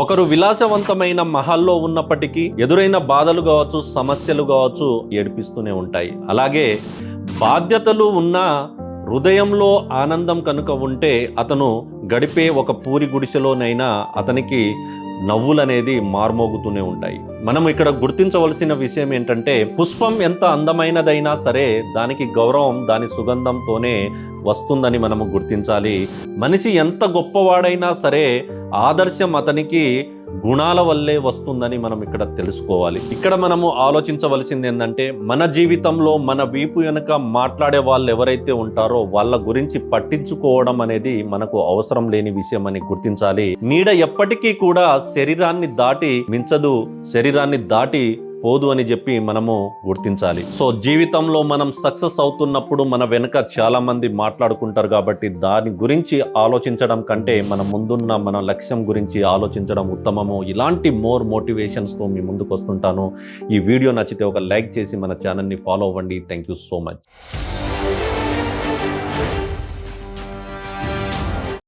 ఒకరు విలాసవంతమైన మహల్లో ఉన్నప్పటికీ ఎదురైన బాధలు కావచ్చు, సమస్యలు కావచ్చు ఏడిపిస్తూనే ఉంటాయి. అలాగే బాధ్యతలు ఉన్న హృదయంలో ఆనందం కనుక ఉంటే అతను గడిపే ఒక పూరి గుడిసెలోనైనా అతనికి నవ్వులనేది మార్మోగుతూనే ఉంటాయి. మనం ఇక్కడ గుర్తించవలసిన విషయం ఏంటంటే, పుష్పం ఎంత అందమైనదైనా సరే దానికి గౌరవం దాని సుగంధంతోనే వస్తుందని మనము గుర్తించాలి. మనిషి ఎంత గొప్పవాడైనా సరే ఆదర్శం అతనికి గుణాల వల్లే వస్తుందని మనం ఇక్కడ తెలుసుకోవాలి. ఇక్కడ మనము ఆలోచించవలసింది ఏంటంటే, మన జీవితంలో మన వీపు వెనుక మాట్లాడే వాళ్ళు ఎవరైతే ఉంటారో వాళ్ళ గురించి పట్టించుకోవడం అనేది మనకు అవసరం లేని విషయం అని గుర్తించాలి. నీడ ఎప్పటికీ కూడా శరీరాన్ని దాటి మించదు, శరీరాన్ని దాటి పోదు అని చెప్పి మనము గుర్తించాలి. సో జీవితంలో మనం సక్సెస్ అవుతున్నప్పుడు మన వెనుక చాలా మంది మాట్లాడుకుంటారు కాబట్టి దాని గురించి ఆలోచించడం కంటే మన ముందున్న మన లక్ష్యం గురించి ఆలోచించడం ఉత్తమము. ఇలాంటి మోర్ మోటివేషన్స్తో మీ ముందుకు వస్తుంటాను. ఈ వీడియో నచ్చితే ఒక లైక్ చేసి మన ఛానల్ని ఫాలో అవ్వండి. Thank you so much.